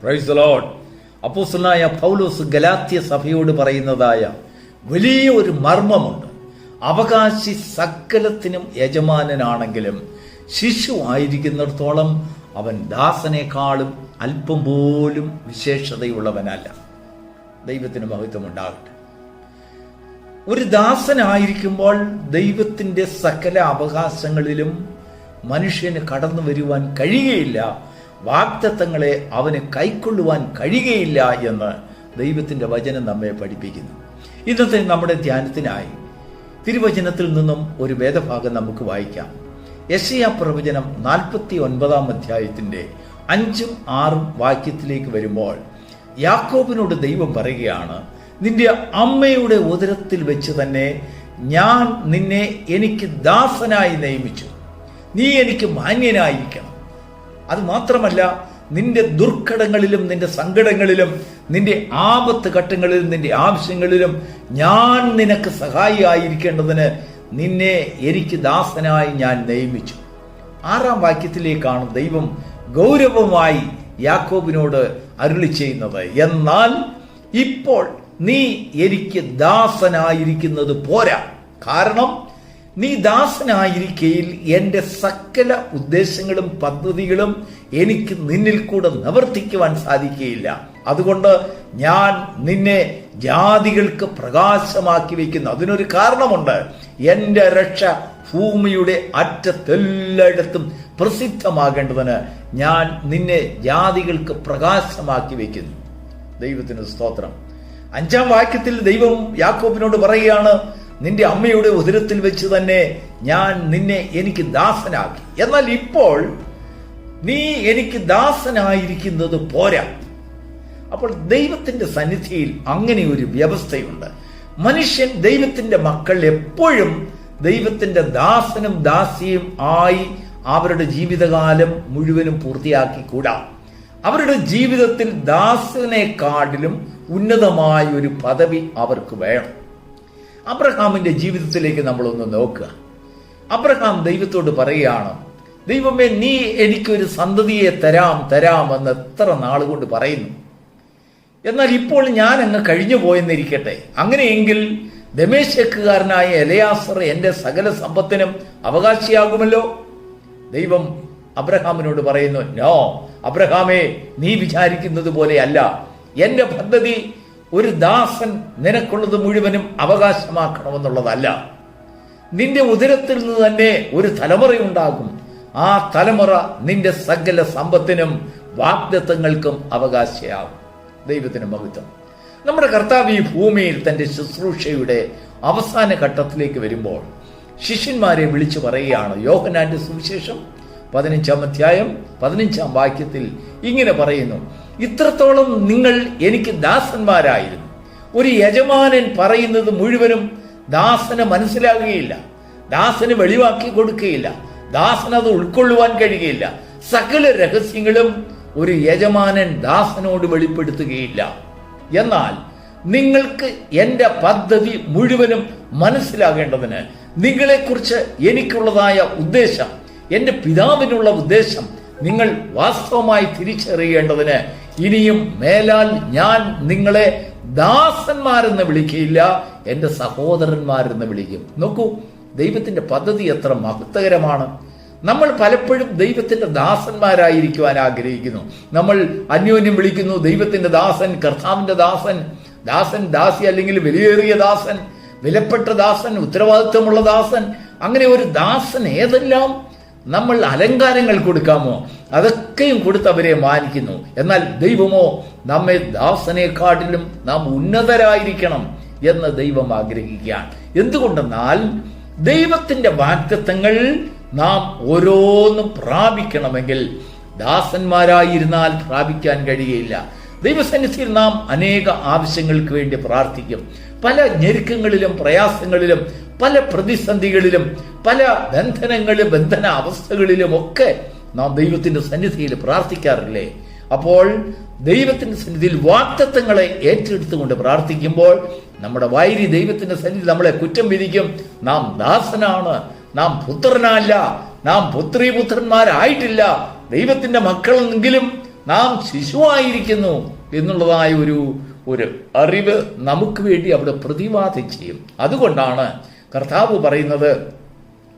Praise the Lord. അപ്പോസ്തലനായ പൗലോസ് ഗലാത്യ സഭയോട് പറയുന്നതായ വലിയ ഒരു മർമ്മമുണ്ട്. അവകാശി സകലത്തിനും യജമാനനാണെങ്കിലും ശിശു ആയിരിക്കുന്നിടത്തോളം അവൻ ദാസനേക്കാളും അല്പം പോലും വിശേഷതയുള്ളവനല്ല. ദൈവത്തിന് മഹത്വം ഉണ്ടാകട്ടെ. ഒരു ദാസനായിരിക്കുമ്പോൾ ദൈവത്തിൻ്റെ സകല അവകാശങ്ങളിലും മനുഷ്യന് കടന്നു വരുവാൻ കഴിയുകയില്ല, വാഗ്ദത്തങ്ങളെ അവന് കൈക്കൊള്ളുവാൻ കഴിയുകയില്ല എന്ന് ദൈവത്തിൻ്റെ വചനം നമ്മെ പഠിപ്പിക്കുന്നു. ഇന്നത്തെ നമ്മുടെ ധ്യാനത്തിനായി തിരുവചനത്തിൽ നിന്നും ഒരു വേദഭാഗം നമുക്ക് വായിക്കാം. യെശയ്യാ പ്രവചനം 49 അധ്യായത്തിൻ്റെ 5ഉം 6ഉം വാക്യത്തിലേക്ക് വരുമ്പോൾ യാക്കോബിനോട് ദൈവം പറയുകയാണ്, നിന്റെ അമ്മയുടെ ഉദരത്തിൽ വെച്ച് തന്നെ ഞാൻ നിന്നെ എനിക്ക് ദാസനായി നിയമിച്ചു. നീ എനിക്ക് മാന്യനായിരിക്കണം. അത് മാത്രമല്ല, നിന്റെ ദുർഘടങ്ങളിലും നിന്റെ സങ്കടങ്ങളിലും നിന്റെ ആപത്ത് ഘട്ടങ്ങളിലും നിന്റെ ആവശ്യങ്ങളിലും ഞാൻ നിനക്ക് സഹായിയായിരിക്കേണ്ടതിന് നിന്നെ എനിക്ക് ദാസനായി ഞാൻ നിയമിച്ചു. 6ആം വാക്യത്തിലേക്കാണ് ദൈവം ഗൗരവമായി യാക്കോബിനോട് അരുളി ചെയ്യുന്നത്. എന്നാൽ ഇപ്പോൾ നീ എനിക്ക് ദാസനായിരിക്കുന്നത് പോരാ. കാരണം നീ ദാസനായിരിക്കയിൽ എൻ്റെ സകല ഉദ്ദേശങ്ങളും പദ്ധതികളും എനിക്ക് നിന്നിൽ കൂടെ നിവർത്തിക്കുവാൻ സാധിക്കുകയില്ല. അതുകൊണ്ട് ഞാൻ നിന്നെ ജാതികൾക്ക് പ്രകാശമാക്കി വയ്ക്കുന്നു. അതിനൊരു കാരണമുണ്ട്. എൻ്റെ രക്ഷ ഭൂമിയുടെ അറ്റത്തെല്ലായിടത്തും പ്രസിദ്ധമാകേണ്ടതിന് ഞാൻ നിന്നെ ജാതികൾക്ക് പ്രകാശമാക്കി വയ്ക്കുന്നു. ദൈവത്തിന് സ്തോത്രം. 5ആം വാക്യത്തിൽ ദൈവം യാക്കോബിനോട് പറയുകയാണ്, നിന്റെ അമ്മയുടെ ഉദരത്തിൽ വെച്ച് തന്നെ ഞാൻ നിന്നെ എനിക്ക് ദാസനാക്കി. എന്നാൽ ഇപ്പോൾ നീ എനിക്ക് ദാസനായിരിക്കുന്നത് പോരാ. അപ്പോൾ ദൈവത്തിന്റെ സന്നിധിയിൽ അങ്ങനെ ഒരു വ്യവസ്ഥയുണ്ട്. മനുഷ്യൻ, ദൈവത്തിന്റെ മക്കൾ എപ്പോഴും ദൈവത്തിന്റെ ദാസനും ദാസിയും ആയി അവരുടെ ജീവിതകാലം മുഴുവനും പൂർത്തിയാക്കിക്കൂടാ. അവരുടെ ജീവിതത്തിൽ ദാസനെക്കാട്ടിലും ഉന്നതമായ ഒരു പദവി അവർക്ക് വേണം. അബ്രഹാമിന്റെ ജീവിതത്തിലേക്ക് നമ്മളൊന്ന് നോക്കുക. അബ്രഹാം ദൈവത്തോട് പറയുകയാണ്, ദൈവമേ, നീ എനിക്കൊരു സന്തതിയെ തരാം എന്ന് എത്ര നാളുകൊണ്ട് പറയുന്നു. എന്നാൽ ഇപ്പോൾ ഞാൻ അങ്ങ് കഴിഞ്ഞു പോയെന്നിരിക്കട്ടെ. അങ്ങനെയെങ്കിൽ ദമേശക്കുകാരനായ എലയാസർ എൻ്റെ സകല സമ്പത്തിനും അവകാശിയാകുമല്ലോ. ദൈവം അബ്രഹാമിനോട് പറയുന്നു, നോ അബ്രഹാമേ, നീ വിചാരിക്കുന്നത് പോലെയല്ല. എൻ്റെ പദ്ധതി ഒരു ദാസൻ നിനക്കുള്ളത് മുഴുവനും അവകാശമാക്കണമെന്നുള്ളതല്ല. നിന്റെ ഉദരത്തിൽ നിന്ന് തന്നെ ഒരു തലമുറയുണ്ടാകും. ആ തലമുറ നിന്റെ സകല സമ്പത്തിനും വാഗ്ദത്തങ്ങൾക്കും അവകാശിയാകും. ദൈവത്തിന് മഹത്വം. നമ്മുടെ കർത്താവ് ഈ ഭൂമിയിൽ തന്റെ ശുശ്രൂഷയുടെ അവസാന ഘട്ടത്തിലേക്ക് വരുമ്പോൾ ശിഷ്യന്മാരെ വിളിച്ചു പറയുകയാണ്. യോഹന്നാന്റെ സുവിശേഷം 15-ാം അധ്യായം 15-ാം വാക്യത്തിൽ ഇങ്ങനെ പറയുന്നു, ഇത്രത്തോളം നിങ്ങൾ എനിക്ക് ദാസന്മാരായിരുന്നു. ഒരു യജമാനൻ പറയുന്നത് മുഴുവനും ദാസന് മനസ്സിലാകുകയില്ല, ദാസന് വെളിവാക്കി കൊടുക്കുകയില്ല, ദാസന് അത് ഉൾക്കൊള്ളുവാൻ കഴിയുകയില്ല. സകല രഹസ്യങ്ങളും ഒരു യജമാനൻ ദാസനോട് വെളിപ്പെടുത്തുകയില്ല. എന്നാൽ നിങ്ങൾക്ക് എൻ്റെ പദ്ധതി മുഴുവനും മനസ്സിലാകേണ്ടതിന്, നിങ്ങളെക്കുറിച്ച് എനിക്കുള്ളതായ ഉദ്ദേശം, എൻ്റെ പിതാവിനുള്ള ഉദ്ദേശം നിങ്ങൾ വാസ്തവമായി തിരിച്ചറിയേണ്ടതിന് ഇനിയും മേലാൽ ഞാൻ നിങ്ങളെ ദാസന്മാരെന്ന് വിളിക്കുകയില്ല, എൻ്റെ സഹോദരന്മാരെന്ന് വിളിക്കും. നോക്കൂ, ദൈവത്തിന്റെ പദ്ധതി എത്ര മഹത്വകരമാണ്. നമ്മൾ പലപ്പോഴും ദൈവത്തിന്റെ ദാസന്മാരായിരിക്കുവാൻ ആഗ്രഹിക്കുന്നു. നമ്മൾ അന്യോന്യം വിളിക്കുന്നു ദൈവത്തിന്റെ ദാസൻ, കർത്താവിന്റെ ദാസൻ, ദാസൻ ദാസി, അല്ലെങ്കിൽ വിലയേറിയ ദാസൻ, വിലപ്പെട്ട ദാസൻ, ഉത്തരവാദിത്വമുള്ള ദാസൻ. അങ്ങനെ ഒരു ദാസൻ ഏതെല്ലാം നമ്മൾ അലങ്കാരങ്ങൾ കൊടുക്കാമോ അതൊക്കെയും കൊടുത്ത് അവരെ മാനിക്കുന്നു. എന്നാൽ ദൈവമോ നമ്മെ ദാസനെക്കാട്ടിലും നാം ഉന്നതരായിരിക്കണം എന്ന് ദൈവം ആഗ്രഹിക്കുകയാണ്. എന്തുകൊണ്ടെന്നാൽ ദൈവത്തിന്റെ വാഗ്ദത്തങ്ങൾ നാം ഓരോന്നും പ്രാപിക്കണമെങ്കിൽ ദാസന്മാരായിരുന്നാൽ പ്രാപിക്കാൻ കഴിയുകയില്ല. ദൈവസന്നിധിയിൽ നാം അനേക ആവശ്യങ്ങൾക്ക് വേണ്ടി പ്രാർത്ഥിക്കും. പല ഞെരുക്കങ്ങളിലും പ്രയാസങ്ങളിലും പല പ്രതിസന്ധികളിലും പല ബന്ധന അവസ്ഥകളിലും ഒക്കെ നാം ദൈവത്തിന്റെ സന്നിധിയിൽ പ്രാർത്ഥിക്കാറില്ലേ? അപ്പോൾ ദൈവത്തിന്റെ സന്നിധിയിൽ വാഗ്ദത്തങ്ങളെ ഏറ്റെടുത്തുകൊണ്ട് പ്രാർത്ഥിക്കുമ്പോൾ നമ്മുടെ വൈരി ദൈവത്തിന്റെ സന്നിധി നമ്മളെ കുറ്റം വിധിക്കും. നാം ദാസനാണ്, നാം പുത്രനല്ല, നാം പുത്രീപുത്രന്മാരായിട്ടില്ല, ദൈവത്തിന്റെ മക്കളെങ്കിലും നാം ശിശുവായിരിക്കുന്നു എന്നുള്ളതായ ഒരു അറിവ് നമുക്ക് വേണ്ടി അവിടെ പ്രതിവാദം ചെയ്യും. അതുകൊണ്ടാണ് കർത്താവ് പറയുന്നത്,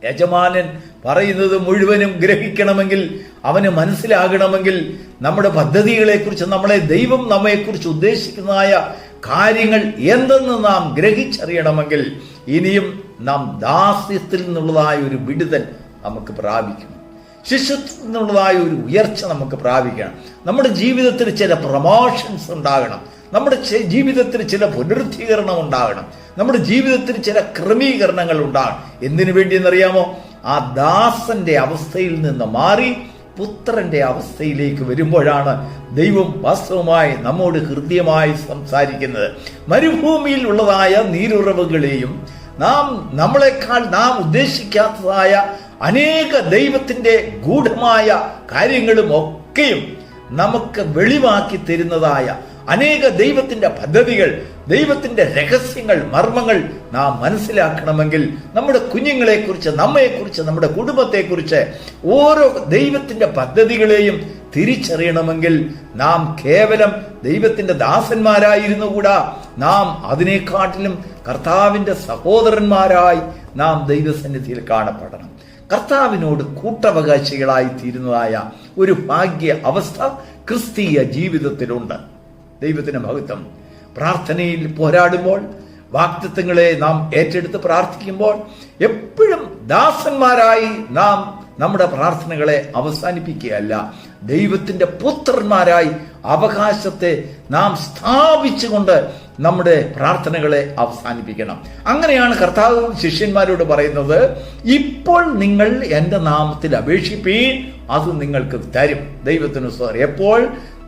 യജമാനൻ പറയുന്നത് മുഴുവനും ഗ്രഹിക്കണമെങ്കിൽ, അവന് മനസ്സിലാകണമെങ്കിൽ, നമ്മുടെ പദ്ധതികളെക്കുറിച്ച്, ദൈവം നമ്മെക്കുറിച്ച് ഉദ്ദേശിക്കുന്നതായ കാര്യങ്ങൾ എന്തെന്ന് നാം ഗ്രഹിച്ചറിയണമെങ്കിൽ ഇനിയും നാം ദാസ്യത്തിൽ നിന്നുള്ളതായ ഒരു വിടുതൽ നമുക്ക് പ്രാപിക്കണം. ശിശുത്വത്തിൽ നിന്നുള്ളതായ ഒരു ഉയർച്ച നമുക്ക് പ്രാപിക്കണം. നമ്മുടെ ജീവിതത്തിൽ ചില പ്രൊമോഷൻസ് ഉണ്ടാകണം. നമ്മുടെ ജീവിതത്തിൽ ചില പുനരുദ്ധീകരണം ഉണ്ടാകണം. നമ്മുടെ ജീവിതത്തിൽ ചില ക്രമീകരണങ്ങൾ ഉണ്ടാകണം. എന്തിനു വേണ്ടിയെന്നറിയാമോ? ആ ദാസന്റെ അവസ്ഥയിൽ നിന്ന് മാറി പുത്രന്റെ അവസ്ഥയിലേക്ക് വരുമ്പോഴാണ് ദൈവം വാസ്തവമായി നമ്മോട് ഹൃദ്യമായി സംസാരിക്കുന്നത്. മരുഭൂമിയിൽ ഉള്ളതായ നീരുറവുകളെയും നമ്മളെക്കാൾ നാം ഉദ്ദേശിക്കാത്തതായ അനേക ദൈവത്തിന്റെ ഗൂഢമായ കാര്യങ്ങളും ഒക്കെയും നമുക്ക് വെളിവാക്കി തരുന്നതായ അനേക ദൈവത്തിന്റെ പദ്ധതികൾ, ദൈവത്തിന്റെ രഹസ്യങ്ങൾ, മർമ്മങ്ങൾ നാം മനസ്സിലാക്കണമെങ്കിൽ നമ്മുടെ കുഞ്ഞുങ്ങളെക്കുറിച്ച്, നമ്മെക്കുറിച്ച്, നമ്മുടെ കുടുംബത്തെക്കുറിച്ച് ഓരോ ദൈവത്തിന്റെ പദ്ധതികളെയും തിരിച്ചറിയണമെങ്കിൽ നാം കേവലം ദൈവത്തിന്റെ ദാസന്മാരായിരുന്നുകൂടാ, നാം അതിനെക്കാട്ടിലും കർത്താവിന്റെ സഹോദരന്മാരായി നാം ദൈവസന്നിധിയിൽ കാണപ്പെടണം. കർത്താവിനോട് കൂട്ടവകാശികളായി തീരുന്നതായ ഒരു ഭാഗ്യ അവസ്ഥ ക്രിസ്തീയ ജീവിതത്തിലുണ്ട്. ദൈവത്തിന് മഹത്വം. പ്രാർത്ഥനയിൽ പോരാടുമ്പോൾ, വാഗ്ദത്തങ്ങളെ നാം ഏറ്റെടുത്ത് പ്രാർത്ഥിക്കുമ്പോൾ എപ്പോഴും ദാസന്മാരായി നാം നമ്മുടെ പ്രാർത്ഥനകളെ അവസാനിപ്പിക്കുകയല്ല, ദൈവത്തിന്റെ പുത്രന്മാരായി അവകാശത്തെ നാം സ്ഥാപിച്ചുകൊണ്ട് നമ്മുടെ പ്രാർത്ഥനകളെ അവസാനിപ്പിക്കണം. അങ്ങനെയാണ് കർത്താവ് ശിഷ്യന്മാരോട് പറയുന്നത്, ഇപ്പോൾ നിങ്ങൾ എൻ്റെ നാമത്തിൽ അപേക്ഷിപ്പീൻ, അത് നിങ്ങൾക്ക് തരും. ദൈവത്തിന് സ്തോത്രം. എപ്പോൾ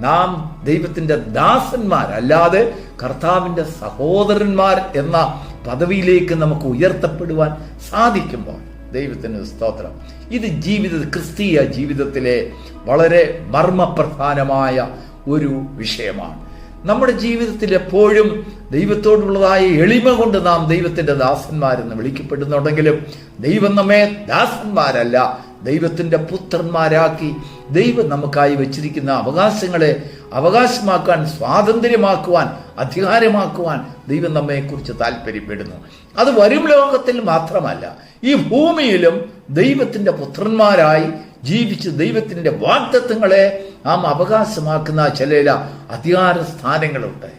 നാം ദൈവത്തിന്റെ ദാസന്മാരല്ലാതെ കർത്താവിന്റെ സഹോദരന്മാർ എന്ന പദവിയിലേക്ക് നമുക്ക് ഉയർത്തപ്പെടുവാൻ സാധിക്കുമ്പോൾ ദൈവത്തിന് സ്തോത്രം. ഇത് ക്രിസ്തീയ ജീവിതത്തിലെ വളരെ മർമ്മപ്രധാനമായ ഒരു വിഷയമാണ്. നമ്മുടെ ജീവിതത്തിൽ എപ്പോഴും ദൈവത്തോടുള്ളതായ എളിമ കൊണ്ട് നാം ദൈവത്തിന്റെ ദാസന്മാരെന്ന് വിളിക്കപ്പെടുന്നുണ്ടെങ്കിലും ദൈവം നമ്മെ ദാസന്മാരല്ല, ദൈവത്തിന്റെ പുത്രന്മാരാക്കി ദൈവം നമുക്കായി വെച്ചിരിക്കുന്ന അവകാശങ്ങളെ അവകാശമാക്കാൻ, സ്വാതന്ത്ര്യമാക്കുവാൻ, അധികാരമാക്കുവാൻ ദൈവം നമ്മെക്കുറിച്ച് താല്പര്യപ്പെടുന്നു. അത് വരും ലോകത്തിൽ മാത്രമല്ല, ഈ ഭൂമിയിലും ദൈവത്തിന്റെ പുത്രന്മാരായി ജീവിച്ച് ദൈവത്തിന്റെ വാഗ്ദത്തങ്ങളെ നാം അവകാശമാക്കുന്ന ചില അധികാര സ്ഥാനങ്ങളുണ്ട്.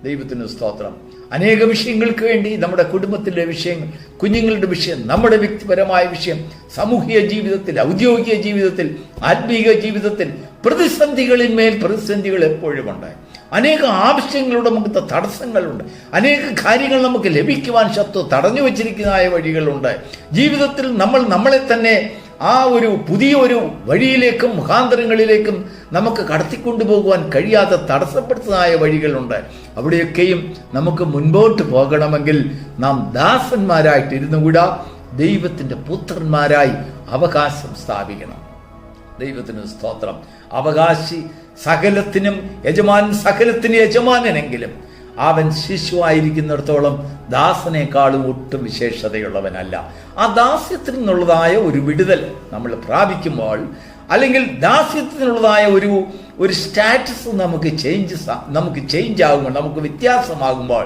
ദൈവത്തിന് സ്തോത്രം. അനേക വിഷയങ്ങൾക്ക് വേണ്ടി, നമ്മുടെ കുടുംബത്തിലെ വിഷയങ്ങൾ, കുഞ്ഞുങ്ങളുടെ വിഷയം, നമ്മുടെ വ്യക്തിപരമായ വിഷയം, സാമൂഹിക ജീവിതത്തിൽ, ഔദ്യോഗിക ജീവിതത്തിൽ, ആത്മീക ജീവിതത്തിൽ പ്രതിസന്ധികളിന്മേൽ പ്രതിസന്ധികൾ എപ്പോഴുമുണ്ട്. അനേക ആവശ്യങ്ങളുടെ നമുക്ക് തടസ്സങ്ങളുണ്ട്. അനേക കാര്യങ്ങൾ നമുക്ക് ലഭിക്കുവാൻ ശത്രു തടഞ്ഞു വച്ചിരിക്കുന്നതായ വഴികളുണ്ട്. ജീവിതത്തിൽ നമ്മളെ തന്നെ ആ ഒരു പുതിയൊരു വഴിയിലേക്കും മുഖാന്തരങ്ങളിലേക്കും നമുക്ക് കടത്തിക്കൊണ്ടുപോകുവാൻ കഴിയാതെ തടസ്സപ്പെടുത്തുന്നതായ വഴികളുണ്ട്. അവിടെയൊക്കെയും നമുക്ക് മുൻപോട്ട് പോകണമെങ്കിൽ നാം ദാസന്മാരായിട്ടിരുന്നുകൂടാ, ദൈവത്തിന്റെ പുത്രന്മാരായി അവകാശം സ്ഥാപിക്കണം. ദൈവത്തിന് സ്തോത്രം. അവകാശി സകലത്തിനും യജമാനൻ, സകലത്തിന് യജമാനനെങ്കിലും അവൻ ശിശുവായിരിക്കുന്നിടത്തോളം ദാസനേക്കാളും ഒട്ടും വിശേഷതയുള്ളവനല്ല. ആ ദാസ്യത്തിൽ നിന്നുള്ളതായ ഒരു വിടുതൽ നമ്മൾ പ്രാപിക്കുമ്പോൾ, അല്ലെങ്കിൽ ദാസ്യത്തിൽ നിന്നുള്ളതായ ഒരു സ്റ്റാറ്റസ് നമുക്ക് ചേഞ്ച് ആകുമ്പോൾ, നമുക്ക് വ്യത്യാസമാകുമ്പോൾ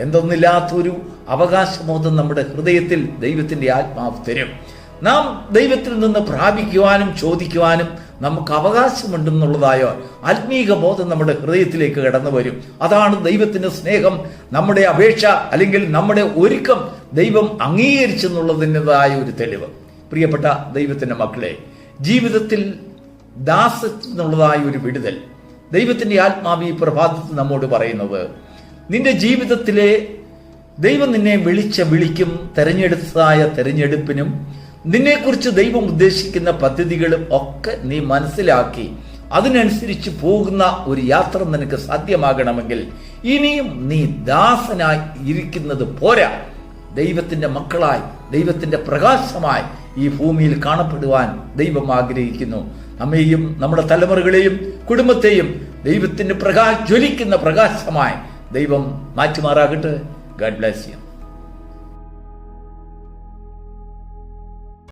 എന്തൊന്നില്ലാത്തൊരു അവകാശബോധം നമ്മുടെ ഹൃദയത്തിൽ ദൈവത്തിന്റെ ആത്മാവ് തരും. നാം ദൈവത്തിൽ നിന്ന് പ്രാപിക്കുവാനും ചോദിക്കുവാനും നമുക്ക് അവകാശമുണ്ടെന്നുള്ളതായ ആത്മീക ബോധം നമ്മുടെ ഹൃദയത്തിലേക്ക് കടന്നു വരും. അതാണ് ദൈവത്തിന്റെ സ്നേഹം, നമ്മുടെ അപേക്ഷ അല്ലെങ്കിൽ നമ്മുടെ ഒരുക്കം ദൈവം അംഗീകരിച്ചെന്നുള്ളതിൻ്റെതായ ഒരു തെളിവ്. പ്രിയപ്പെട്ട ദൈവത്തിന്റെ മക്കളെ, ജീവിതത്തിൽ ദാസത്തിൽ നിന്നുള്ളതായ ഒരു വിടുതൽ ദൈവത്തിന്റെ ആത്മാവ് ഈ പ്രഭാതത്തിൽ നമ്മോട് പറയുന്നത്, നിന്റെ ജീവിതത്തിലെ ദൈവം നിന്നെ വിളിക്കും തെരഞ്ഞെടുത്തതായ തെരഞ്ഞെടുപ്പിനും നിന്നെക്കുറിച്ച് ദൈവം ഉദ്ദേശിക്കുന്ന പദ്ധതികളും ഒക്കെ നീ മനസ്സിലാക്കി അതിനനുസരിച്ച് പോകുന്ന ഒരു യാത്ര നിനക്ക് സാധ്യമാകണമെങ്കിൽ ഇനിയും നീ ദാസനായി ഇരിക്കുന്നത് പോരാ. ദൈവത്തിന്റെ മക്കളായി, ദൈവത്തിന്റെ പ്രകാശമായി ഈ ഭൂമിയിൽ കാണപ്പെടുവാൻ ദൈവം ആഗ്രഹിക്കുന്നു. നമ്മെയും നമ്മുടെ തലമുറകളെയും കുടുംബത്തെയും ദൈവത്തിന്റെ ജ്വലിക്കുന്ന പ്രകാശമായി ദൈവം മാറ്റുമാറാകട്ടെ. God bless you.